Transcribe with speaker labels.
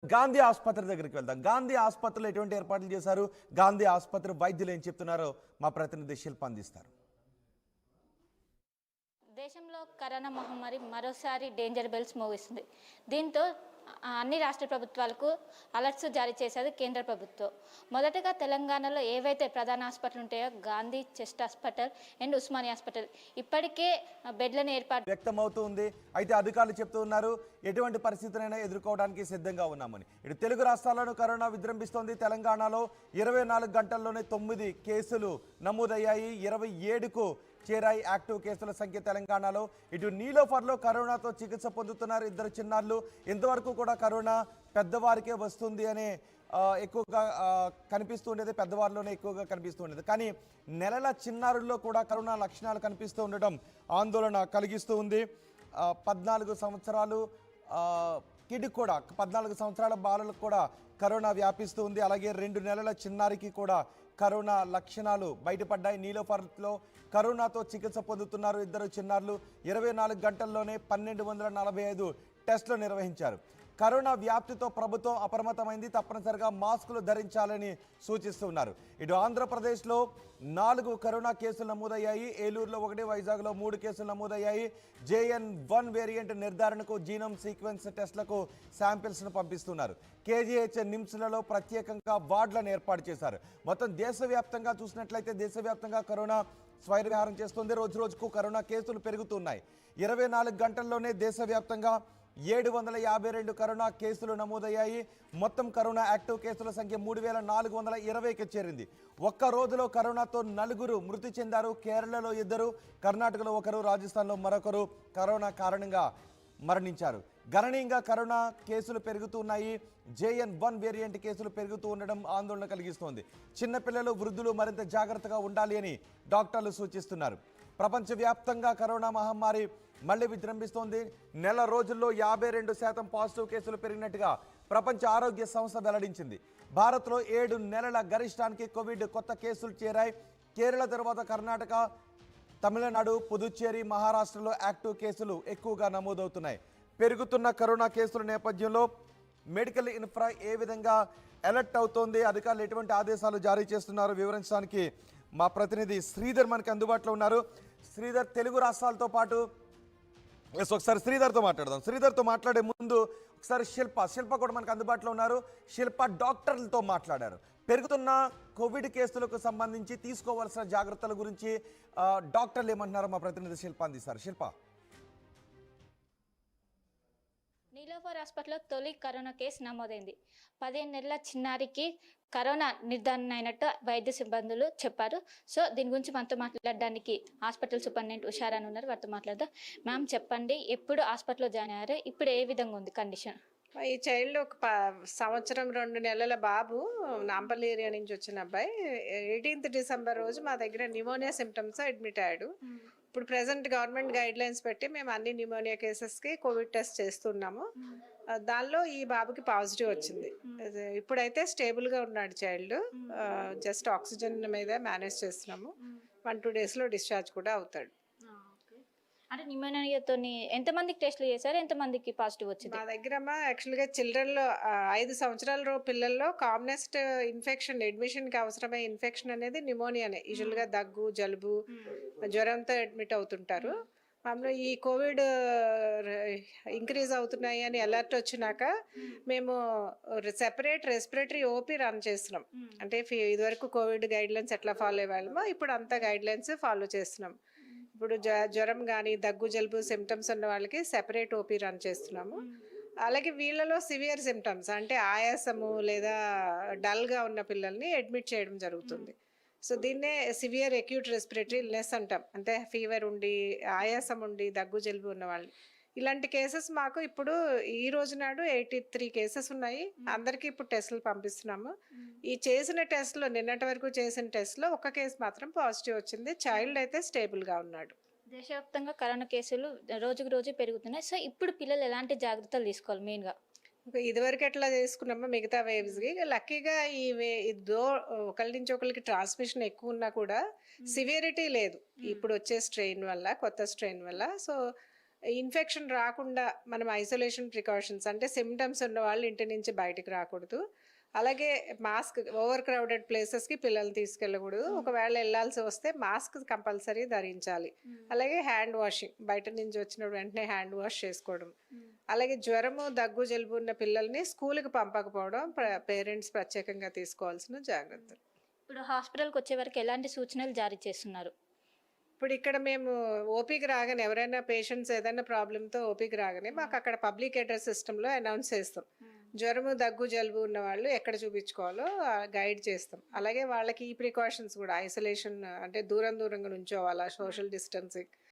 Speaker 1: గాంధీ ఆసుపత్రి దగ్గరికి వెళ్దాం. గాంధీ ఆసుపత్రిలో ఎటువంటి ఏర్పాట్లు చేశారు, గాంధీ ఆసుపత్రి వైద్యులు ఏం చెప్తున్నారో మా ప్రతినిధి శిల్ప అందిస్తారు.
Speaker 2: దేశంలో కరోనా మహమ్మారి మరోసారి డేంజర్ బెల్స్ మోగిస్తుంది. దీంతో అన్ని రాష్ట్ర ప్రభుత్వాలకు అలర్ట్స్ జారీ చేసేది కేంద్ర ప్రభుత్వం. మొదటగా తెలంగాణలో ఏవైతే ప్రధాన హాస్పిటల్ ఉంటాయో Gandhi chest hospital and Osmania hospital ఇప్పటికే బెడ్లను ఏర్పాటు
Speaker 1: వ్యక్తమవుతుంది. అయితే అధికారులు చెప్తూ ఉన్నారు ఎటువంటి పరిస్థితులైనా ఎదుర్కోవడానికి సిద్ధంగా ఉన్నామని. ఇటు తెలుగు రాష్ట్రాల్లోనూ కరోనా విజృంభిస్తోంది. తెలంగాణలో 24 గంటల్లోనే 9 కేసులు నమోదయ్యాయి. 27కు చేరాయి యాక్టివ్ కేసుల సంఖ్య తెలంగాణలో. ఇటు నీలోఫర్లో కరోనాతో చికిత్స పొందుతున్నారు 2 చిన్నారులు. ఇంతవరకు కూడా కరోనా పెద్దవారికే వస్తుంది అనే ఎక్కువగా కనిపిస్తుండేది, పెద్దవారిలోనే ఎక్కువగా కనిపిస్తుండేది. కానీ నెలల చిన్నారుల్లో కూడా కరోనా లక్షణాలు కనిపిస్తూ ఉండటం ఆందోళన కలిగిస్తూ ఉంది. 14 సంవత్సరాలు కిడ్కి కూడా 14 సంవత్సరాల బాలలకు కూడా కరోనా వ్యాపిస్తూ ఉంది. అలాగే 2 నెలల చిన్నారికి కూడా కరోనా లక్షణాలు బయటపడ్డాయి. నీలోఫర్లో కరోనాతో చికిత్స పొందుతున్నారు 2 చిన్నారులు. 24 గంటల్లోనే 1245 టెస్టులు నిర్వహించారు. కరోనా వ్యాప్తితో ప్రభుత్వం అప్రమత్తమైంది. తప్పనిసరిగా మాస్కులు ధరించాలని సూచిస్తున్నారు. ఇటు ఆంధ్రప్రదేశ్లో 4 కరోనా కేసులు నమోదయ్యాయి. ఏలూరులో 1, వైజాగ్లో 3 కేసులు నమోదయ్యాయి. JN.1 వేరియంట్ నిర్ధారణకు జీనోమ్ సీక్వెన్స్ టెస్టులకు శాంపిల్స్ను పంపిస్తున్నారు. KGH నిమ్స్లలో ప్రత్యేకంగా వార్డులను ఏర్పాటు చేశారు. మొత్తం దేశవ్యాప్తంగా చూసినట్లయితే దేశవ్యాప్తంగా కరోనా స్వైరవిహారం చేస్తుంది. రోజు రోజుకు కరోనా కేసులు పెరుగుతున్నాయి. 24 గంటల్లోనే దేశవ్యాప్తంగా 752 కరోనా కేసులు నమోదయ్యాయి. మొత్తం కరోనా యాక్టివ్ కేసుల సంఖ్య 3420కి చేరింది. ఒక్క రోజులో కరోనాతో 4 మృతి చెందారు. కేరళలో 2, కర్ణాటకలో 1, రాజస్థాన్లో మరొకరు కరోనా కారణంగా మరణించారు. గణనీయంగా కరోనా కేసులు పెరుగుతున్నాయి. JN.1 వేరియంట్ కేసులు పెరుగుతూ ఉండడం ఆందోళన కలిగిస్తోంది. చిన్నపిల్లలు, వృద్ధులు మరింత జాగ్రత్తగా ఉండాలి అని డాక్టర్లు సూచిస్తున్నారు. ప్రపంచవ్యాప్తంగా కరోనా మహమ్మారి మళ్లీ విజృంభిస్తోంది. నెల రోజుల్లో 52% పాజిటివ్ కేసులు పెరిగినట్టుగా ప్రపంచ ఆరోగ్య సంస్థ వెల్లడించింది. భారత్లో 7 నెలల గరిష్టానికి కోవిడ్ కొత్త కేసులు చేరాయి. కేరళ తర్వాత కర్ణాటక, తమిళనాడు, పుదుచ్చేరి, మహారాష్ట్రలో యాక్టివ్ కేసులు ఎక్కువగా నమోదవుతున్నాయి. పెరుగుతున్న కరోనా కేసుల నేపథ్యంలో మెడికల్ ఇన్ఫ్రా ఏ విధంగా అలర్ట్ అవుతోంది, అధికారులు ఎటువంటి ఆదేశాలు జారీ చేస్తున్నారు వివరించడానికి మా ప్రతినిధి శ్రీధర్ మనకి అందుబాటులో ఉన్నారు. శ్రీధర్, తెలుగు రాష్ట్రాలతో పాటు ఒకసారి శ్రీధర్తో మాట్లాడదాం. శ్రీధర్తో మాట్లాడే ముందు ఒకసారి శిల్ప కూడా మనకు అందుబాటులో ఉన్నారు. శిల్ప డాక్టర్లతో మాట్లాడారు. పెరుగుతున్న కోవిడ్ కేసులకు సంబంధించి తీసుకోవాల్సిన జాగ్రత్తల గురించి డాక్టర్లు ఏమంటున్నారో మా ప్రతినిధి శిల్ప అందిస్తారు. శిల్ప,
Speaker 2: నీలోఫర్ హాస్పిటల్లో తొలి కరోనా కేసు నమోదైంది. 15 నెలల చిన్నారికి కరోనా నిర్ధారణ అయినట్టు వైద్య సిబ్బందులు చెప్పారు. సో దీని గురించి మనతో మాట్లాడడానికి హాస్పిటల్ సూపరింటెండెంట్ ఉషారాని ఉన్నారు. వారితో మాట్లాడదాం. మ్యామ్, చెప్పండి, ఎప్పుడు హాస్పిటల్లో జాయిన్ అయ్యారు, ఇప్పుడు ఏ విధంగా ఉంది కండిషన్?
Speaker 3: ఈ చైల్డ్ ఒక సంవత్సరం 2 నెలల బాబు, నాంపల్లి ఏరియా నుంచి వచ్చిన అబ్బాయి. 18th డిసెంబర్ రోజు మా దగ్గర న్యూమోనియా సిమ్టమ్స్ అడ్మిట్ అయ్యాడు. ఇప్పుడు ప్రెసెంట్ గవర్నమెంట్ గైడ్ లైన్స్ పెట్టి మేము అన్ని న్యూమోనియా కేసెస్కి కోవిడ్ టెస్ట్ చేస్తున్నాము. దానిలో ఈ బాబుకి పాజిటివ్ వచ్చింది. ఇప్పుడైతే స్టేబుల్గా ఉన్నాడు చైల్డ్. జస్ట్ ఆక్సిజన్ మీద మేనేజ్ చేస్తున్నాము. 1-2 డేస్లో డిశ్చార్జ్ కూడా అవుతాడు.
Speaker 2: అంటే న్యూమోనియాతో ఎంతమందికి టెస్ట్లు చేశారు, ఎంతమందికి పాజిటివ్ వచ్చింది?
Speaker 3: మా దగ్గర యాక్చువల్గా చిల్డ్రన్లో 5 సంవత్సరాల పిల్లల్లో కామనెస్ట్ ఇన్ఫెక్షన్, అడ్మిషన్కి అవసరమైన ఇన్ఫెక్షన్ అనేది న్యూమోనియానే. యూజువల్గా దగ్గు, జలుబు, జ్వరంతో అడ్మిట్ అవుతుంటారు. మామూలు ఈ కోవిడ్ ఇంక్రీజ్ అవుతున్నాయి అని అలర్ట్ వచ్చినాక మేము సెపరేట్ రెస్పిరేటరీ ఓపీ రన్ చేస్తున్నాం. అంటే ఇదివరకు కోవిడ్ గైడ్లైన్స్ ఎట్లా ఫాలో అయ్యేవాళ్ళమో ఇప్పుడు అంతా గైడ్లైన్స్ ఫాలో చేస్తున్నాం. ఇప్పుడు జ్వరం కానీ, దగ్గు, జలుబు సిమ్టమ్స్ ఉన్న వాళ్ళకి సెపరేట్ ఓపీ రన్ చేస్తున్నాము. అలాగే వీళ్ళలో సివియర్ సిమ్టమ్స్ అంటే ఆయాసము లేదా డల్గా ఉన్న పిల్లల్ని అడ్మిట్ చేయడం జరుగుతుంది. సో దీన్నే సివియర్ అక్యూట్ రెస్పిరేటరీ ఇల్నెస్ అంటాం. అంటే ఫీవర్ ఉండి, ఆయాసం ఉండి, దగ్గు, జలుబు ఉన్న వాళ్ళు. ఇలాంటి కేసెస్ మాకు ఇప్పుడు ఈ రోజు నాడు 83 కేసెస్ ఉన్నాయి. అందరికీ ఇప్పుడు టెస్టులు పంపిస్తున్నాము. ఈ చేసిన టెస్ట్లో, నిన్నటి వరకు చేసిన టెస్ట్లో 1 కేసు మాత్రం పాజిటివ్ వచ్చింది. చైల్డ్ అయితే స్టేబుల్గా ఉన్నాడు.
Speaker 2: దేశవ్యాప్తంగా కరోనా కేసులు రోజుకు రోజు పెరుగుతున్నాయి. సో ఇప్పుడు పిల్లలు ఎలాంటి జాగ్రత్తలు తీసుకోవాలి మెయిన్గా?
Speaker 3: ఇదివరకు ఎట్లా చేసుకున్నామో మిగతా వేవ్స్కి లక్కీగా ఒకరి నుంచి ఒకరికి ట్రాన్స్మిషన్ ఎక్కువ ఉన్నా కూడా సివియరిటీ లేదు ఇప్పుడు వచ్చే స్ట్రెయిన్ వల్ల, కొత్త స్ట్రెయిన్ వల్ల. సో ఇన్ఫెక్షన్ రాకుండా మనం ఐసోలేషన్ ప్రికాషన్స్ అంటే సిమ్టమ్స్ ఉన్న వాళ్ళు ఇంటి నుంచి బయటికి రాకూడదు. అలాగే మాస్క్ ఓవర్ క్రౌడెడ్ ప్లేసెస్కి పిల్లల్ని తీసుకెళ్ళకూడదు. ఒకవేళ వెళ్ళాల్సి వస్తే మాస్క్ కంపల్సరీ ధరించాలి. అలాగే హ్యాండ్ వాషింగ్, బయట నుంచి వచ్చిన వెంటనే హ్యాండ్ వాష్ చేసుకోవడం. అలాగే జ్వరము దగ్గు జలుబు ఉన్న పిల్లల్ని స్కూల్కి పంపకపోవడం పేరెంట్స్ ప్రత్యేకంగా తీసుకోవాల్సిన జాగ్రత్తలు.
Speaker 2: ఇప్పుడు హాస్పిటల్కి వచ్చే వరకు ఎలాంటి సూచనలు జారీ చేస్తున్నారు?
Speaker 3: ఇప్పుడు ఇక్కడ మేము ఓపీకి రాగానే ఎవరైనా పేషెంట్స్ ఏదైనా ప్రాబ్లంతో ఓపీకి రాగానే మాకు అక్కడ పబ్లిక్ అడ్రస్ సిస్టంలో అనౌన్స్ చేస్తాం. జ్వరము దగ్గు జలుబు ఉన్న వాళ్ళు ఎక్కడ చూపించుకోవాలో గైడ్ చేస్తాం. అలాగే వాళ్ళకి ఈ ప్రికాషన్స్ కూడా ఐసోలేషన్ అంటే దూరంగా నుంచోవాలా, సోషల్ డిస్టెన్సింగ్